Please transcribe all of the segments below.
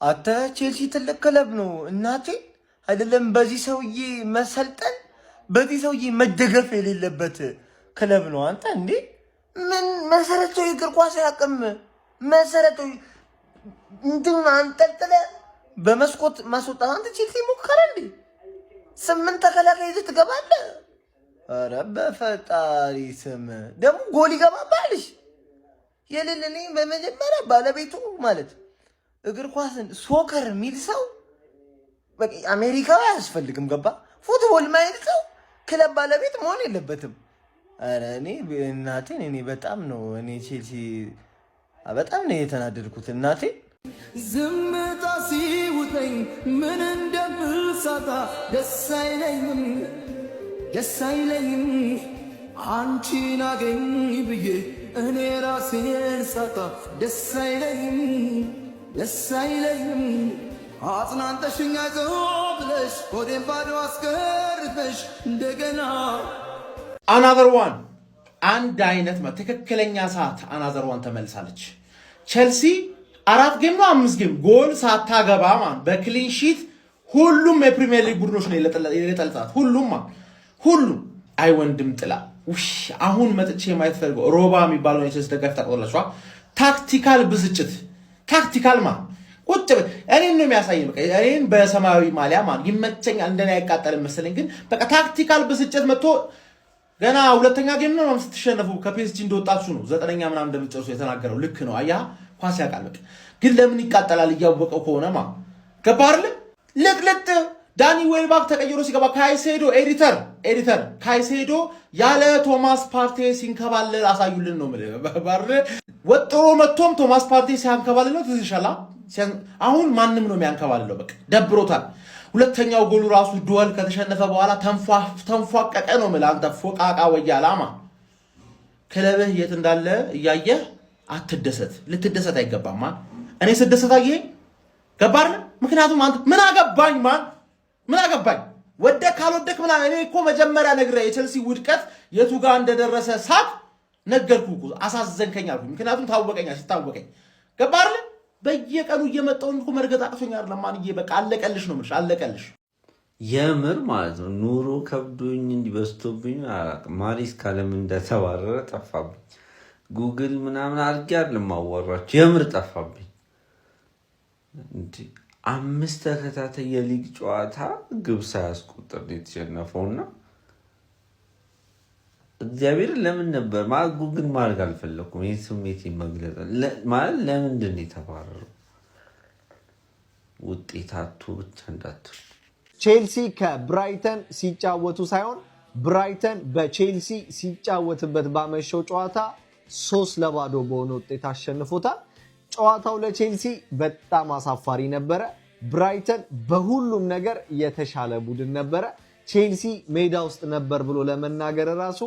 አታ ቼልሲ ትልቅ ክለብ ነው እናቴ አይደለም በዚህ ሰውዬ መሰልጠን በዚህ ሰውዬ መደገፍ የሌለበት ክለብ ነው አንተ እንዴ ምን መሰረታዊ እግር ኳስ ያቅም መሰረታዊ እንትን አንጠልጥለ በመስኮት ማስወጣት አንተ ቼልሲ ሞከረ እንዴ 8 ተከላካይ ይዘህ ትገባለህ ኧረ በፈጣሪ ስም ደግሞ ጎል ይገባባልሽ የሌለኔ በመጀመሪያ ባለቤቱ ማለት እግር ኳስን ሶከር የሚል ሰው በቃ አሜሪካዊ አያስፈልግም ገባ ፉትቦል ማይል ሰው ክለብ ባለቤት መሆን የለበትም ኧረ እኔ በጣም ነው እኔ ቼልሲ በጣም ነው የተናደድኩት እናቴ ዝምታ ሲውጠኝ ምን እንደምሳታ ደስ አይለኝም አንቺን አገኝ ብዬ እኔ ራሴን ሳታ ደስ አይለኝም አጽናንተሽኝ አይዞህ ብለሽ ሆዴን ባዶ አስቀርተሽ እንደገና አናዘር ዋን አንድ አይነት ትክክለኛ ሰዓት አናዘር ዋን ተመልሳለች ቼልሲ 4 ጌም ነው 5 ጌም ጎል ሳታገባ ማን በክሊን ሺት ሁሉም የፕሪሚየር ሊግ ቡድኖች ነው የለጠልጣት ሁሉም አይ ወንድም ጥላ አሁን መጥቼ ማየት ፈልገው ሮባ የሚባለው የቼልሲ ደጋፊ ታቆላችኋ ታክቲካል ብስጭት ታክቲካል ማን ቁጭ እኔን ነው የሚያሳየኝ በቃ እኔን በሰማያዊ ማሊያ ማን ይመቸኛል እንደኔ አይቃጠልም መሰለኝ ግን በቃ ታክቲካል ብስጭት መጥቶ ገና ሁለተኛ ጌም ነው ስትሸነፉ ከፒኤስጂ እንደወጣችሁ ነው 9ኛ ምናምን እንደምትጨርሱ የተናገረው ልክ ነው አያ ኳስ ያቃል በቃ ግን ለምን ይቃጠላል እያወቀው ከሆነማ ገባርል ለጥለጥ ዳኒ ዌልባክ ተቀይሮ ሲገባ ካይሴዶ ኤዲተር ካይሴዶ ያለ ቶማስ ፓርቴ ሲንከባለል አሳዩልን ነው ባር ወጥሮ መጥቶም ቶማስ ፓርቴ ሲያንከባለል ነው ትዝሻላ አሁን ማንንም ነው የሚያንከባለለው በቃ ደብሮታል ሁለተኛው ጎሉ ራሱ ዱዋል ከተሸነፈ በኋላ ተንፏቀቀ ነው አንተ ፎቃቃ ወያላማ ክለብህ የት እንዳለ እያየህ አትደሰት ልትደሰት አይገባም እኔ ስደሰታዬ ገባርነ ምክንያቱም አንተ ምን አገባኝ ወደ ካልወደክ ምናምን እኔ እኮ መጀመሪያ ነግሬ የቼልሲ ውድቀት የቱ ጋር እንደደረሰ ሳቅ ነገርኩ አሳዘንከኝ አልኩ ምክንያቱም ሲታወቀኝ ገባርነ በየቀኑ እየመጣው እንኳ መርገጥ አቅቶኝ አይደለም ማንዬ በቃ አለቀልሽ ነው ምንሽ አለቀልሽ የምር ማለት ነው ኑሮ ከብዶኝ እንዲበስቶብኝ ማሪስ ካለም እንደተባረረ ጠፋብኝ ጉግል ምናምን አድርጌ አይደለም ማወራችሁ የምር ጠፋብኝ እንዴ 5 ተከታታይ የሊግ ጨዋታ ግብ ሳያስቆጥር የተሸነፈውና እግዚአብሔር ለምን ነበር ማለት ጉግል ማድረግ አልፈለኩም ይሄ ስሜት መግለጽ ማለት ለምንድን ነው የተባረረው ውጤታቱ ብቻ እንዳትሉ ቼልሲ ከብራይተን ሲጫወቱ ሳይሆን ብራይተን በቼልሲ ሲጫወትበት ባመሸው ጨዋታ 3-0 በሆነ ውጤት አሸንፎታል ጨዋታው ለቼልሲ በጣም አሳፋሪ ነበረ ብራይተን በሁሉም ነገር የተሻለ ቡድን ነበረ ቼልሲ ሜዳ ውስጥ ነበር ብሎ ለመናገር ራሱ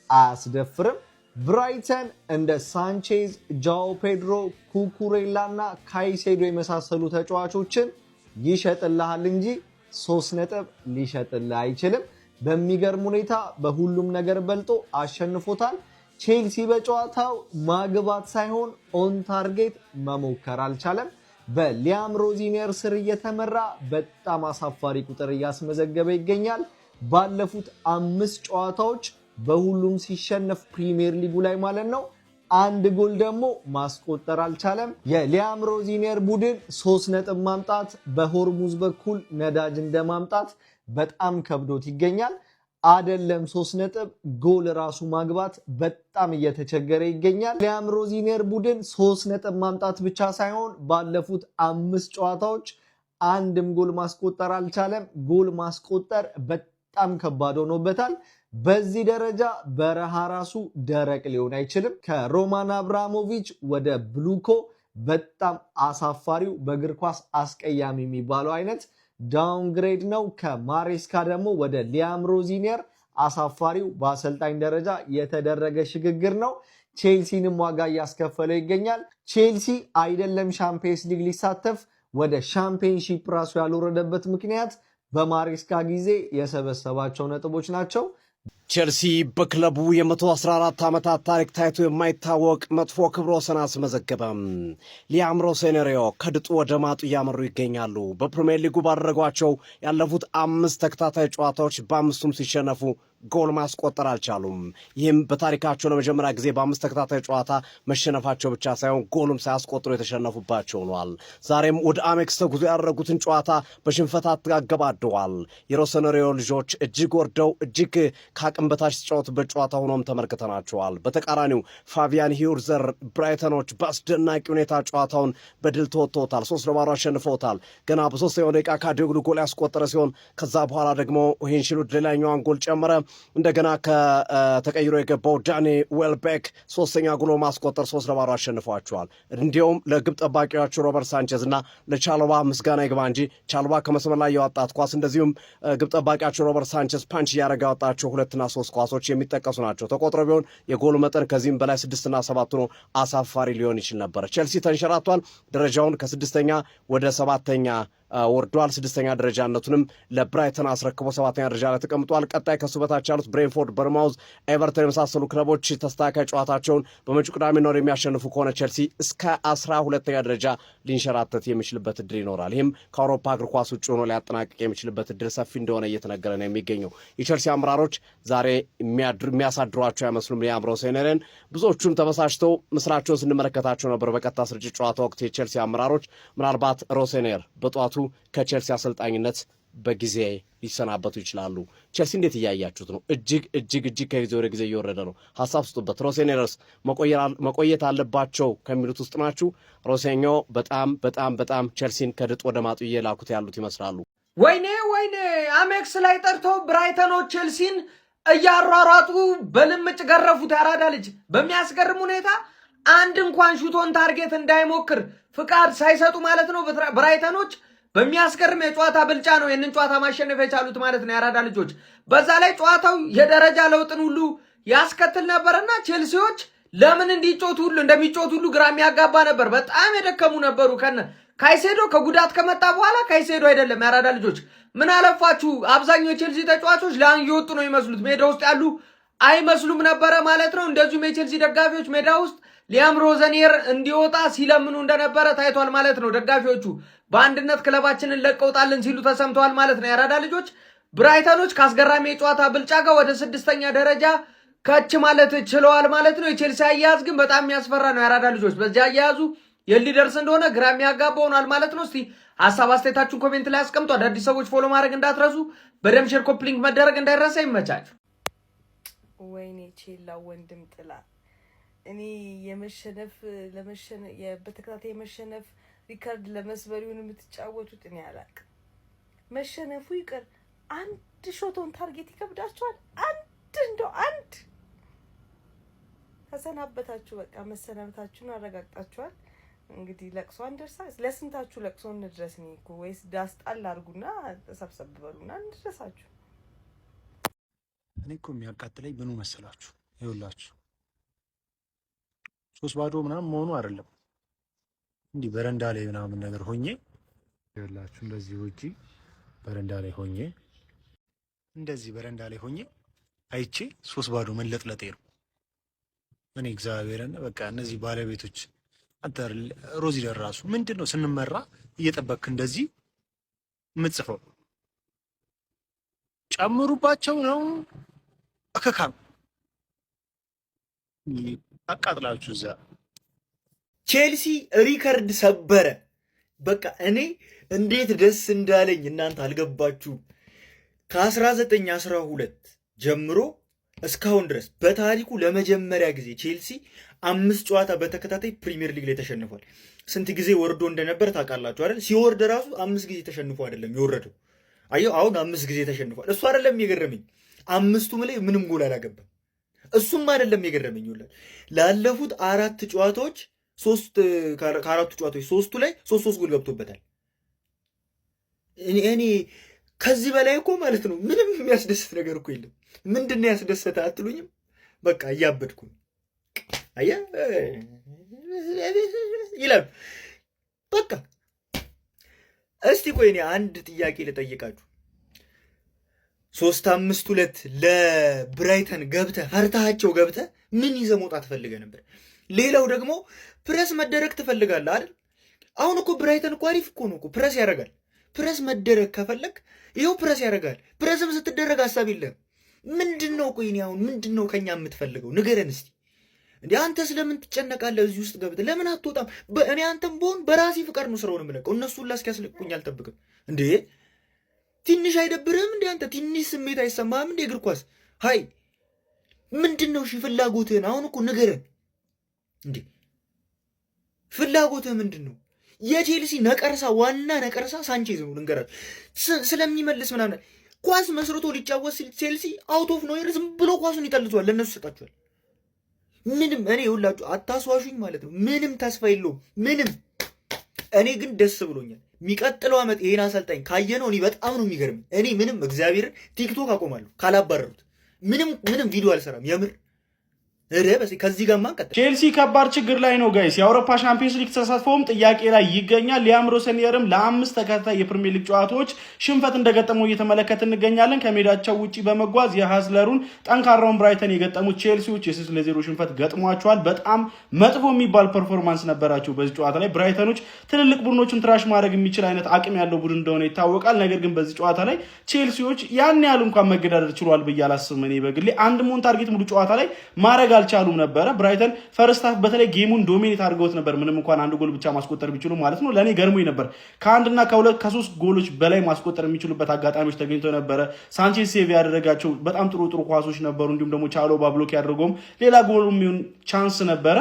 አያስደፍርም ብራይተን እንደ ሳንቼዝ ጃኦ ፔድሮ ኩኩሬላና ካይሴዶ የመሳሰሉ ተጫዋቾችን ይሸጥልሃል እንጂ 3 ነጥብ ሊሸጥልህ አይችልም በሚገርም ሁኔታ በሁሉም ነገር በልጦ አሸንፎታል ቼልሲ በጨዋታው ማግባት ሳይሆን ኦን ታርጌት መሞከር አልቻለም በሊያም ሮዚኒየር ስር እየተመራ በጣም አሳፋሪ ቁጥር እያስመዘገበ ይገኛል ባለፉት 5 ጨዋታዎች በሁሉም ሲሸነፍ ፕሪሚየር ሊጉ ላይ ማለት ነው አንድ ጎል ደግሞ ማስቆጠር አልቻለም የሊያም ሮዚኒየር ቡድን 3 ነጥብ ማምጣት በሆርሙዝ በኩል ነዳጅ እንደማምጣት በጣም ከብዶት ይገኛል አይደለም 3 ነጥብ ጎል ራሱ ማግባት በጣም እየተቸገረ ይገኛል ሊያም ሮዚኒየር ቡድን 3 ነጥብ ማምጣት ብቻ ሳይሆን ባለፉት 5 ጨዋታዎች አንድም ጎል ማስቆጠር አልቻለም ጎል ማስቆጠር በጣም ከባድ ሆኖበታል በዚህ ደረጃ በረሃ ራሱ ደረቅ ሊሆን አይችልም ከሮማን አብራሞቪች ወደ ብሉኮ በጣም አሳፋሪው በእግር ኳስ አስቀያሚ የሚባለው አይነት ዳውንግሬድ ነው ከማሬስካ ደግሞ ወደ ሊያም ሮዚኒየር አሳፋሪው በአሰልጣኝ ደረጃ የተደረገ ሽግግር ነው ቼልሲንም ዋጋ ያስከፈለ ይገኛል ቼልሲ አይደለም ሻምፒየንስ ሊግ ሊሳተፍ ወደ ሻምፒየንሺፕ ራሱ ያልወረደበት ምክንያት በማሬስካ ጊዜ የሰበሰባቸው ነጥቦች ናቸው ቼልሲ በክለቡ የ114 ዓመታት ታሪክ ታይቶ የማይታወቅ መጥፎ ክብረ ወሰን አስመዘገበም። ሊያምሮ ሴኔሪዮ ከድጡ ወደ ማጡ እያመሩ ይገኛሉ። በፕሪሚየር ሊጉ ባደረጓቸው ያለፉት 5 ተከታታይ ጨዋታዎች በ5ቱም ሲሸነፉ ጎል ማስቆጠር አልቻሉም። ይህም በታሪካቸው ለመጀመሪያ ጊዜ በ5 ተከታታይ ጨዋታ መሸነፋቸው ብቻ ሳይሆን ጎልም ሳያስቆጥሩ የተሸነፉባቸው ሆኗል። ዛሬም ወደ አሜክስ ተጉዞ ያደረጉትን ጨዋታ በሽንፈት አገባደዋል። የሮሰነሪዮ ልጆች እጅግ ወርደው እጅግ ከአቅም በታች ሲጫወቱበት ጨዋታ ሆኖም ተመልክተናቸዋል። በተቃራኒው ፋቢያን ሂውርዘር ብራይተኖች በአስደናቂ ሁኔታ ጨዋታውን በድል ተወጥተውታል። 3-0 አሸንፈውታል። ገና በ3ኛው ደቂቃ ካዲዮግሉ ጎል ያስቆጠረ ሲሆን ከዛ በኋላ ደግሞ ሄንሽሉድ ሌላኛዋን ጎል ጨመረ። እንደገና ከተቀይሮ የገባው ዳኒ ዌልቤክ 3ኛ ጎል ማስቆጠር 3-0 አሸንፏቸዋል። እንዲሁም ለግብ ጠባቂዎቹ ሮበርት ሳንቼዝ እና ለቻሎባ ምስጋና ይግባ እንጂ ቻሎባ ከመስመር ላይ ያወጣት ኳስ እንደዚሁም ግብ ጠባቂያቸው ሮበርት ሳንቼዝ ፓንች እያደረገ ያወጣቸው 2 እና 3 ኳሶች የሚጠቀሱ ናቸው። ተቆጥሮ ቢሆን የጎሉ መጠን ከዚህም በላይ 6 እና 7 ሆኖ አሳፋሪ ሊሆን ይችል ነበር። ቼልሲ ተንሸራቷል። ደረጃውን ከ6ኛ ወደ 7ኛ ወርዷል። 6ኛ ደረጃነቱንም ለብራይተን አስረክቦ 7ኛ ደረጃ ላይ ተቀምጧል። ቀጣይ ከሱ በታች ያሉት ብሬንፎርድ፣ በርማውዝ፣ ኤቨርተን የመሳሰሉ ክለቦች ተስተካካይ ጨዋታቸውን በመጪው ቅዳሜ ነው የሚያሸንፉ ከሆነ ቼልሲ እስከ 12ኛ ደረጃ ሊንሸራተት የሚችልበት እድል ይኖራል። ይህም ከአውሮፓ እግር ኳስ ውጭ ሆኖ ሊያጠናቅቅ የሚችልበት እድል ሰፊ እንደሆነ እየተነገረ ነው የሚገኘው። የቼልሲ አመራሮች ዛሬ የሚያሳድሯቸው አይመስሉም። ሊያምሮ ሴኔሬን ብዙዎቹም ተበሳጭተው ምስላቸውን ስንመለከታቸው ነበር በቀጥታ ስርጭት ጨዋታ ወቅት። የቼልሲ አመራሮች ምናልባት ሮሴኔር በጠዋቱ ከቼልሲ አሰልጣኝነት በጊዜ ሊሰናበቱ ይችላሉ። ቼልሲ እንዴት እያያችሁት ነው? እጅግ ከጊዜ ወደ ጊዜ እየወረደ ነው። ሀሳብ ስጡበት። ሮሴኔርስ መቆየት አለባቸው ከሚሉት ውስጥ ናችሁ? ሮሴኞ በጣም ቼልሲን ከድጥ ወደ ማጡ እየላኩት ያሉት ይመስላሉ። ወይኔ አሜክስ ላይ ጠርተው ብራይተኖች ቼልሲን እያሯሯጡ በልምጭ ገረፉት። ያራዳ ልጅ በሚያስገርም ሁኔታ አንድ እንኳን ሹቶን ታርጌት እንዳይሞክር ፍቃድ ሳይሰጡ ማለት ነው ብራይተኖች በሚያስገርም የጨዋታ ብልጫ ነው ይህንን ጨዋታ ማሸነፍ የቻሉት ማለት ነው ያራዳ ልጆች። በዛ ላይ ጨዋታው የደረጃ ለውጥን ሁሉ ያስከትል ነበርና ቼልሲዎች ለምን እንደሚጮቱ ሁሉ ግራ የሚያጋባ ነበር። በጣም የደከሙ ነበሩ። ካይሴዶ ከጉዳት ከመጣ በኋላ ካይሴዶ አይደለም ያራዳ ልጆች። ምን አለፋችሁ አብዛኛው የቼልሲ ተጫዋቾች ለአን እየወጡ ነው ይመስሉት፣ ሜዳ ውስጥ ያሉ አይመስሉም ነበረ ማለት ነው። እንደዚሁም የቼልሲ ደጋፊዎች ሜዳ ውስጥ ሊያም ሮዘኔር እንዲወጣ ሲለምኑ እንደነበረ ታይቷል ማለት ነው። ደጋፊዎቹ በአንድነት ክለባችንን ለቀውጣልን ሲሉ ተሰምተዋል ማለት ነው ያራዳ ልጆች። ብራይተኖች ከአስገራሚ የጨዋታ ብልጫ ጋር ወደ 6ኛ ደረጃ ከች ማለት ችለዋል ማለት ነው። የቼልሲ አያያዝ ግን በጣም የሚያስፈራ ነው ያራዳ ልጆች። በዚህ አያያዙ የሊደርስ እንደሆነ ግራ የሚያጋባ ሆኗል ማለት ነው። እስቲ ሀሳብ አስተያየታችሁን ኮሜንት ላይ አስቀምጡ። አዳዲስ ሰዎች ፎሎ ማድረግ እንዳትረሱ፣ በደም ሼር ኮፕሊንግ መደረግ እንዳይረሳ። ይመቻችሁ። ወይኔ ቼላ ወንድም ጥላ እኔ በተከታታይ የመሸነፍ ሪካርድ ለመስበሪውን የምትጫወቱት እኔ አላቅም። መሸነፉ ይቅር አንድ ሾቶን ታርጌት ይከብዳችኋል። አንድ ተሰናበታችሁ። በቃ መሰናበታችሁን አረጋግጣችኋል። እንግዲህ ለቅሶ አንደርሳ ለስንታችሁ ለቅሶ እንድረስ ነው እኮ ወይስ ዳስጣል አድርጉና ተሰብሰብ በሉና እንድረሳችሁ። እኔ እኮ የሚያቃጥለኝ ምኑ መሰላችሁ? ይኸውላችሁ 3-0 ምናምን መሆኑ አይደለም። እንዲህ በረንዳ ላይ ምናምን ነገር ሆኜ ይኸውላችሁ እንደዚህ ውጪ በረንዳ ላይ ሆኜ አይቼ 3-0 መለጥለጤ ነው። እኔ እግዚአብሔርን በቃ እነዚህ ባለቤቶች አንተ ሮዚ ደራሱ ምንድነው ስንመራ እየጠበቅክ እንደዚህ የምትጽፈው? ጨምሩባቸው ነው አከካም አቃጥላችሁ እዛ። ቼልሲ ሪከርድ ሰበረ። በቃ እኔ እንዴት ደስ እንዳለኝ እናንተ አልገባችሁም። ከ1912 ጀምሮ እስካሁን ድረስ በታሪኩ ለመጀመሪያ ጊዜ ቼልሲ 5 ጨዋታ በተከታታይ ፕሪሚየር ሊግ ላይ ተሸንፏል። ስንት ጊዜ ወርዶ እንደነበር ታውቃላችሁ አይደል? ሲወርድ ራሱ 5 ጊዜ ተሸንፎ አይደለም የወረደው። አየው አሁን 5 ጊዜ ተሸንፏል። እሱ አይደለም የገረመኝ፣ 5ቱም ላይ ምንም ጎል አላገባም። እሱም አይደለም የገረመኝ። ላለፉት 4 ጨዋታዎች ከአራቱ ጨዋታዎች 3ቱ ላይ 3 ጎል ገብቶበታል። እኔ ከዚህ በላይ እኮ ማለት ነው ምንም የሚያስደስት ነገር እኮ የለም። ምንድነው ያስደሰተ አትሉኝም? በቃ እያበድኩ አያ ይላል። በቃ እስቲ ቆይ እኔ አንድ ጥያቄ ልጠይቃችሁ። 3-5-2 ለብራይተን ገብተህ ፈርታቸው ገብተህ ምን ይዘህ መውጣት ፈልገህ ነበር? ሌላው ደግሞ ፕረስ መደረግ ትፈልጋለህ አይደል? አሁን እኮ ብራይተን እኮ አሪፍ እኮ ነው እኮ ፕረስ ያደርጋል። ፕረስ መደረግ ከፈለግ ይኸው ፕረስ ያደርጋል። ፕረስም ስትደረግ ሀሳብ የለህም። ምንድን ነው ቆይ እኔ አሁን ምንድን ነው ከኛ የምትፈልገው ንገረን እስቲ። እንዴ አንተ ስለምን ትጨነቃለህ? እዚህ ውስጥ ገብተህ ለምን አትወጣም? እኔ አንተም ብሆን በራሴ ፍቃድ ነው ስራውን የምለቀው። እነሱ ሁላ እስኪያስለቅቁኝ አልጠብቅም። እንዴ ትንሽ አይደብርህም እንዴ አንተ? ትንሽ ስሜት አይሰማህም እንዴ? እግር ኳስ ሀይ ምንድን ነው? እሺ ፍላጎትህን አሁን እኮ ንገረን እንዴ። ፍላጎትህ ምንድን ነው? የቼልሲ ነቀርሳ ዋና ነቀርሳ ሳንቼዝ ነው። ልንገራችሁ ስለሚመልስ ምናምን ኳስ መስርቶ ሊጫወት ሲል ቼልሲ አውት ኦፍ ኖዌር ዝም ብሎ ኳሱን ይጠልዟል፣ ለእነሱ ይሰጣቸዋል። ምንም እኔ ሁላችሁ አታስዋሹኝ ማለት ነው። ምንም ተስፋ የለውም ምንም። እኔ ግን ደስ ብሎኛል። የሚቀጥለው ዓመት ይሄን አሰልጣኝ ካየነው እኔ በጣም ነው የሚገርም። እኔ ምንም እግዚአብሔርን ቲክቶክ አቆማለሁ ካላባረሩት። ምንም ቪዲዮ አልሰራም የምር ከዚህ ጋር ማንቀጥ ቼልሲ ከባድ ችግር ላይ ነው ጋይስ። የአውሮፓ ሻምፒዮንስ ሊግ ተሳትፎም ጥያቄ ላይ ይገኛል። ሊያም ሮሰኒየርም ለ5 ተከታታይ የፕሪሚየር ሊግ ጨዋታዎች ሽንፈት እንደገጠመው እየተመለከትን እንገኛለን። ከሜዳቸው ውጪ በመጓዝ የሃዝለሩን ጠንካራውን ብራይተን የገጠሙት ቼልሲዎች የ3-0 ሽንፈት ገጥሟቸዋል። በጣም መጥፎ የሚባል ፐርፎርማንስ ነበራቸው በዚህ ጨዋታ ላይ። ብራይተኖች ትልልቅ ቡድኖችን ትራሽ ማድረግ የሚችል አይነት አቅም ያለው ቡድን እንደሆነ ይታወቃል። ነገር ግን በዚህ ጨዋታ ላይ ቼልሲዎች ያን ያህል እንኳን መገዳደር ችሏል ብዬ አላስብም። እኔ በግሌ አንድ ሞን ታርጌት ሙሉ ጨዋታ ላይ ማድረግ አልቻሉም ነበረ። ብራይተን ፈርስት ሃፍ በተለይ ጌሙን ዶሚኔት አድርገውት ነበር፣ ምንም እንኳን አንድ ጎል ብቻ ማስቆጠር ቢችሉ ማለት ነው። ለእኔ ገርሞኝ ነበር። ከአንድና ከ2-3 ጎሎች በላይ ማስቆጠር የሚችሉበት አጋጣሚዎች ተገኝተው ነበረ። ሳንቼዝ ሴቭ ያደረጋቸው በጣም ጥሩ ኳሶች ነበሩ። እንዲሁም ደግሞ ቻሎባ ብሎክ ያደርገውም ሌላ ጎል የሚሆን ቻንስ ነበረ።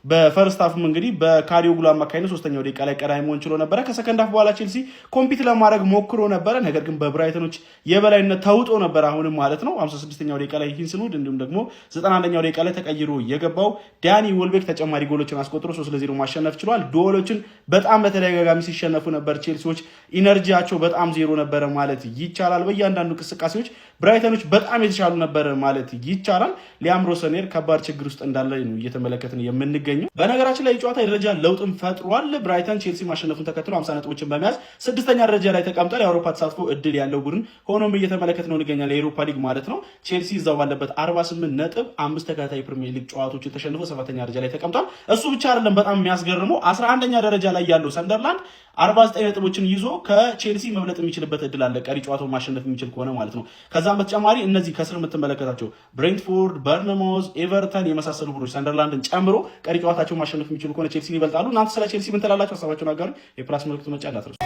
በፈርስት ሃፍም እንግዲህ በካሪዮጉሉ አማካኝነት 3ኛው ደቂቃ ላይ ቀዳሚ መሆን ችሎ ነበረ። ከሰከንድ ሃፍ በኋላ ቼልሲ ኮምፒት ለማድረግ ሞክሮ ነበረ። ነገር ግን በብራይተኖች የበላይነት ተውጦ ነበር አሁንም ማለት ነው። 56ኛው ደቂቃ ላይ ሂንስንውድ እንዲሁም ደግሞ 91ኛው ደቂቃ ላይ ተቀይሮ የገባው ዳኒ ዌልቤክ ተጨማሪ ጎሎችን አስቆጥሮ 3-0 ማሸነፍ ችሏል። ጎሎችን በጣም በተደጋጋሚ ሲሸነፉ ነበር ቼልሲዎች። ኢነርጂያቸው በጣም ዜሮ ነበረ ማለት ይቻላል። በእያንዳንዱ እንቅስቃሴዎች ብራይተኖች በጣም የተሻሉ ነበር ማለት ይቻላል። ሊያም ሮሰኒየር ከባድ ችግር ውስጥ እንዳለ ነው እየተመለከትን የምንገኘው። በነገራችን ላይ የጨዋታ የደረጃ ለውጥም ፈጥሯል። ብራይተን ቼልሲ ማሸነፉን ተከትሎ 50 ነጥቦችን በመያዝ 6ኛ ደረጃ ላይ ተቀምጧል። የአውሮፓ ተሳትፎ እድል ያለው ቡድን ሆኖም እየተመለከት ነው እንገኛለን። የአውሮፓ ሊግ ማለት ነው። ቼልሲ እዛው ባለበት 48 ነጥብ 5 ተከታታይ ፕሪሚየር ሊግ ጨዋታዎችን ተሸንፎ 7ኛ ደረጃ ላይ ተቀምጧል። እሱ ብቻ አይደለም፣ በጣም የሚያስገርመው 11ኛ ደረጃ ላይ ያለው ሰንደርላንድ 49 ነጥቦችን ይዞ ከቼልሲ መብለጥ የሚችልበት እድል አለ፣ ቀሪ ጨዋታውን ማሸነፍ የሚችል ከሆነ ማለት ነው። ከዛም በተጨማሪ እነዚህ ከስር የምትመለከታቸው ብሬንትፎርድ፣ በርንማውዝ፣ ኤቨርተን የመሳሰሉ ቡድኖች ሰንደርላንድን ጨምሮ ቀሪ ጨዋታቸውን ማሸነፍ የሚችሉ ከሆነ ቼልሲን ይበልጣሉ። እናንተ ስለ ቼልሲ ምን ትላላችሁ? ሀሳባችሁን አጋሩ። የፕላስ ምልክቱ መጫ እንዳትረሱ።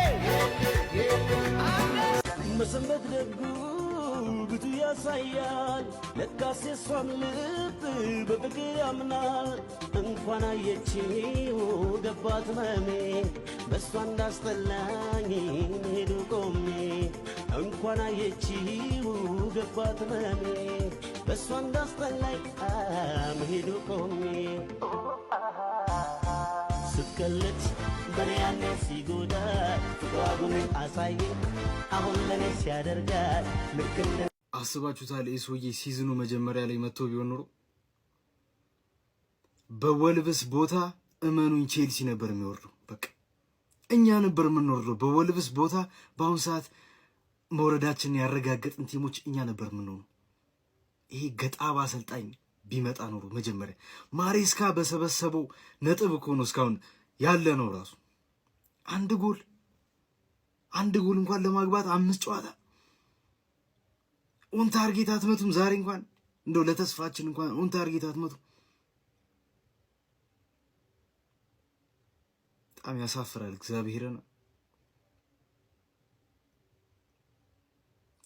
ብዙ ያሳያል ለካስ የሷም ልብ በፍቅር ያምናል። እንኳን አየችው ገባት መሜ በእሷ እንዳስጠላኝ ሄዱ ቆሜ። እንኳን አየችው ገባት መሜ በእሷ እንዳስጠላኝ ሄዱ ቆሜ። ስትቀለች በኔ ያኔ ሲጎዳል ፍቅሯጉን አሳየ አሁን ለኔ ሲያደርጋል ልክ እንደ አስባችሁታል? ይህ ሰውዬ ሲዝኑ መጀመሪያ ላይ መጥቶ ቢሆን ኖሮ በወልቭስ ቦታ እመኑኝ ቼልሲ ነበር የሚወርደው። በቃ እኛ ነበር የምንወርደው በወልቭስ ቦታ። በአሁኑ ሰዓት መውረዳችንን ያረጋገጥን ቲሞች እኛ ነበር የምንሆነው። ይሄ ገጣባ አሰልጣኝ ቢመጣ ኖሮ መጀመሪያ ማሬስካ በሰበሰበው ነጥብ እኮ ነው እስካሁን ያለ ነው። ራሱ አንድ ጎል እንኳን ለማግባት 5 ጨዋታ ኦን ታርጌት አትመቱም። ዛሬ እንኳን እንደው ለተስፋችን እንኳን ኦን ታርጌት አትመቱም። በጣም ያሳፍራል። እግዚአብሔርን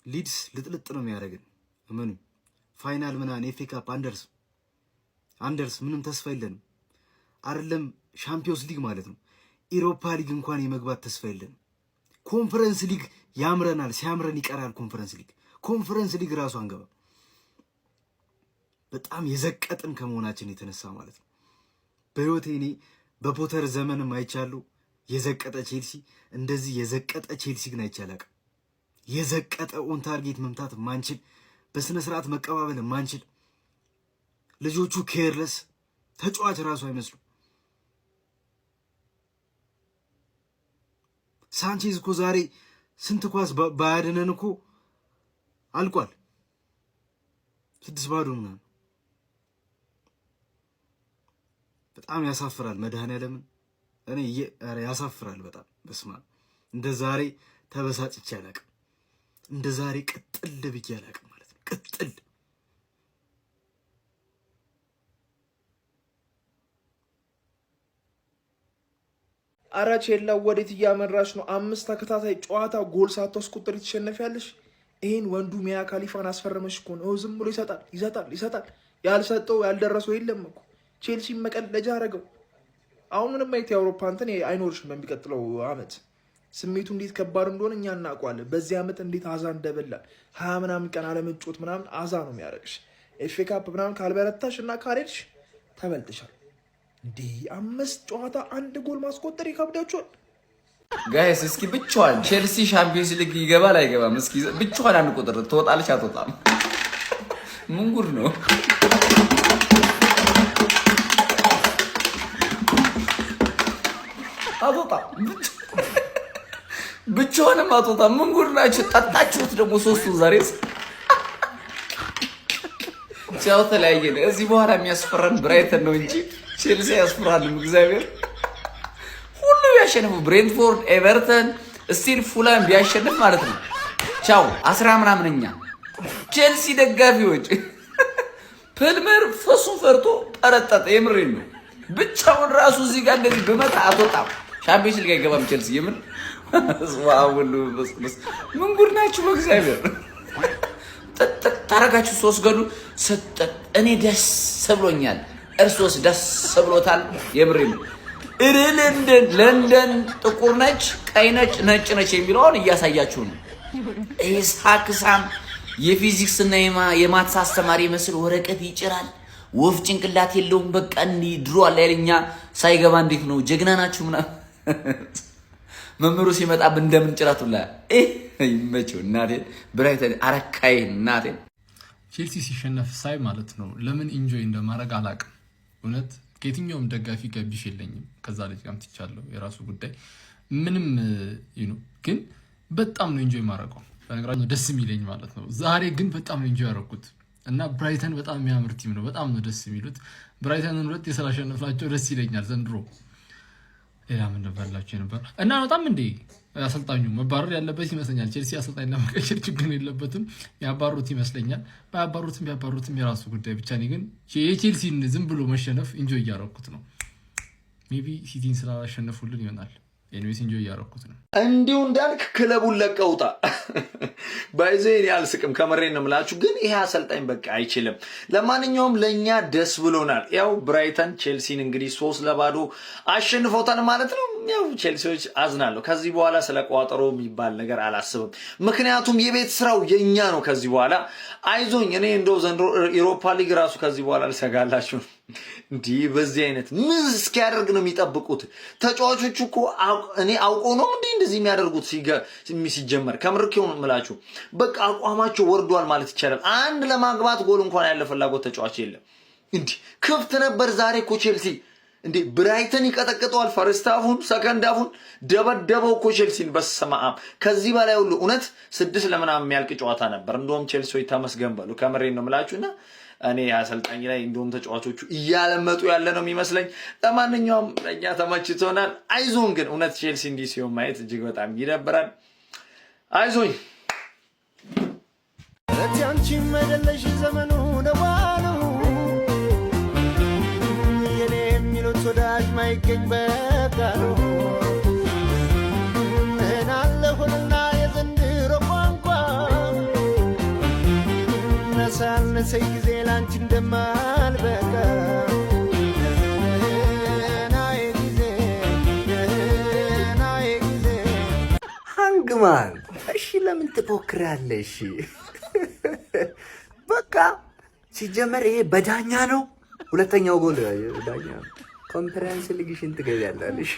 ሊድስ ልጥልጥ ነው የሚያደርገን። እመኑ ፋይናል ምናምን ኤፍ ኤ ካፕ አንደርስ ምንም ተስፋ የለንም። አይደለም ሻምፒዮንስ ሊግ ማለት ነው ኢሮፓ ሊግ እንኳን የመግባት ተስፋ የለንም። ኮንፈረንስ ሊግ ያምረናል፣ ሲያምረን ይቀራል። ኮንፈረንስ ሊግ ራሱ አንገባ። በጣም የዘቀጥን ከመሆናችን የተነሳ ማለት ነው። በህይወቴ እኔ በፖተር ዘመንም አይቻለሁ የዘቀጠ ቼልሲ። እንደዚህ የዘቀጠ ቼልሲ ግን አይቻላቅ። የዘቀጠ ኦን ታርጌት መምታት ማንችል፣ በስነ ስርዓት መቀባበል ማንችል፣ ልጆቹ ኬርለስ ተጫዋች ራሱ አይመስሉ። ሳንቼዝ እኮ ዛሬ ስንት ኳስ ባያድነን እኮ አልቋል። 6-0 ምናምን በጣም ያሳፍራል። መድኃኒዓለምን እኔ ያሳፍራል በጣም በስማ እንደ ዛሬ ተበሳጭቼ አላቅም። እንደ ዛሬ ቅጥል ብዬ አላቅም ማለት ነው። ቅጥል አረ ቼላው ወዴት እያመራች ነው? 5 ተከታታይ ጨዋታ ጎል ሳታስቆጥሪ ትሸነፊያለሽ። ይሄን ወንዱ ሚያ ካሊፋን አስፈረመሽ እኮ ነው። ዝም ብሎ ይሰጣል። ያልሰጠው ያልደረሰው የለም እኮ ቼልሲ መቀለጃ አረገው። አሁን ምንም አይነት የአውሮፓ እንትን አይኖርሽም በሚቀጥለው አመት። ስሜቱ እንዴት ከባድ እንደሆነ እኛ እናውቀዋለን። በዚህ አመት እንዴት አዛ እንደበላል 20 ምናምን ቀን አለመጮት ምናምን አዛ ነው የሚያደርግሽ። ኤፍ ኤ ካፕ ምናምን ካልበረታሽ እና ካልሄድሽ ተበልጥሻል። እንዴ 5 ጨዋታ 1 ጎል ማስቆጠር ይከብዳችኋል ጋይስ። እስኪ ብቻዋን ቼልሲ ሻምፒዮንስ ሊግ ይገባል አይገባም? እስኪ ብቻዋን አንድ ቁጥር ትወጣለች አትወጣም? ምን ጉድ ነው? አትወጣም፣ ብቻዋንም አትወጣም። ምን ጉድ ናችሁ? ጠጣችሁት ደግሞ ሶስቱን ዛሬስ። ቻው ተለያየን። እዚህ በኋላ የሚያስፈራን ብራይተን ነው እንጂ ቼልሲ ያስፈራልም። እግዚአብሔር ሁሉ ቢያሸንፉ ብሬንትፎርድ፣ ኤቨርተን፣ ስቲል ፉላም ቢያሸንፍ ማለት ነው ቻው 10 ምናምንኛ ቼልሲ ደጋፊዎች ፕልመር ፈሱን ፈርቶ ጠረጠጠ። የምሬን ነው። ብቻውን ራሱ እዚህ ጋር እንደዚህ በመታ አትወጣም። ሻምፒዮንስ ሊግ አይገባም ቼልሲ። የምን ዋውሉ ምን ጉድ ናችሁ በእግዚአብሔር። ታረጋችሁ 3 ገሉ ሰጠት። እኔ ደስ ብሎኛል። እርሶስ ደስ ብሎታል? የምሬን ነው። ለንደን ጥቁር ነች፣ ቀይ ነች፣ ነጭ ነች የሚለውን እያሳያችሁ ነው። ኢሳክሳም የፊዚክስ እና የማትስ አስተማሪ መስል ወረቀት ይጭራል። ወፍ ጭንቅላት የለውም። በቃ እንዲህ ድሮ አለ ያለኛ ሳይገባ እንዴት ነው ጀግና ናችሁ ምናምን መምህሩ ሲመጣብን እንደምን ጭራቱላ ይመቸው። እናቴ ብራይተን አረካይ እናቴ። ቼልሲ ሲሸነፍ ሳይ ማለት ነው ለምን ኢንጆይ እንደማድረግ አላቅም። እውነት ከየትኛውም ደጋፊ ገቢሽ የለኝም። ከዛ ልጅ ጋርም ትቻለሁ፣ የራሱ ጉዳይ ምንም ይኑ። ግን በጣም ነው ኢንጆይ ማድረገው። በነገራችን ደስ የሚለኝ ማለት ነው። ዛሬ ግን በጣም ነው ኢንጆይ ያደረኩት እና ብራይተን በጣም የሚያምር ቲም ነው። በጣም ነው ደስ የሚሉት። ብራይተንን 2 ስላሸነፍናቸው ደስ ይለኛል ዘንድሮ። ሌላ ምን ነበርላችሁ ነበር እና በጣም እንዴ አሰልጣኙ መባረር ያለበት ይመስለኛል። ቼልሲ አሰልጣኝ ለመቀየር ችግር የለበትም፣ ያባሩት ይመስለኛል። ባያባሩትም የራሱ ጉዳይ ብቻ። እኔ ግን የቼልሲን ዝም ብሎ መሸነፍ ኢንጆይ እያደረኩት ነው። ሜቢ ሲቲን ስላሸነፉልን ይሆናል። ኤኒዌይስ ኢንጆይ እያደረኩት ነው። እንዲሁ እንዳልክ ክለቡን ለቀውጣ ባይዘን ያልስቅም ከመሬን ነው የምላችሁ። ግን ይሄ አሰልጣኝ በቃ አይችልም። ለማንኛውም ለኛ ደስ ብሎናል። ያው ብራይተን ቼልሲን እንግዲህ 3-0 አሸንፎታል ማለት ነው። ያው ቼልሲዎች አዝናለሁ። ከዚህ በኋላ ስለ ቋጠሮ የሚባል ነገር አላስብም። ምክንያቱም የቤት ስራው የኛ ነው። ከዚህ በኋላ አይዞኝ። እኔ እንደው ዘንድሮ ኢሮፓ ሊግ ራሱ ከዚህ በኋላ ልሰጋላችሁ። እንዲህ በዚህ አይነት ምን እስኪያደርግ ነው የሚጠብቁት? ተጫዋቾቹ እኮ እኔ አውቀው ነው እንደዚህ የሚያደርጉት። ሲጀመር ከምርኬው ነው የምላችሁ። በቃ አቋማቸው ወርዷል ማለት ይቻላል። አንድ ለማግባት ጎል እንኳን ያለ ፍላጎት ተጫዋች የለም። እንዲህ ክፍት ነበር ዛሬ እኮ ቼልሲ እንዴ ብራይተን ይቀጠቅጠዋል። ፈርስት ሃፉን ሰከንድ ሃፉን ደበደበው እኮ ቼልሲን። በስመአብ ከዚህ በላይ ሁሉ እውነት 6 ለምናምን የሚያልቅ ጨዋታ ነበር። እንደውም ቼልሲዎች ተመስገን በሉ። ከምሬን ነው የምላችሁና እኔ አሰልጣኝ ላይ እንደውም ተጫዋቾቹ እያለመጡ ያለ ነው የሚመስለኝ። ለማንኛውም እኛ ተመችቶናል። አይዞን። ግን እውነት ቼልሲ እንዲህ ሲሆን ማየት እጅግ በጣም ይደብራል። አይዞኝ። ለቲያንቺ መደለሽ ዘመኑ ደዋሉ የኔ የሚሉት ወዳጅ ማይገኝ በቃሉ ምን አለሁንና የዘንድሮ ቋንቋ ነሳነሰኝ ጊዜ ላንቺ እንደማልበቃ ሃንግማን እሺ ለምን ትፎክራለሽ? በቃ ሲጀመር ይሄ በዳኛ ነው። ሁለተኛው ጎል ዳኛ ኮንፈረንስ ሊግሽን ትገቢያለሽ።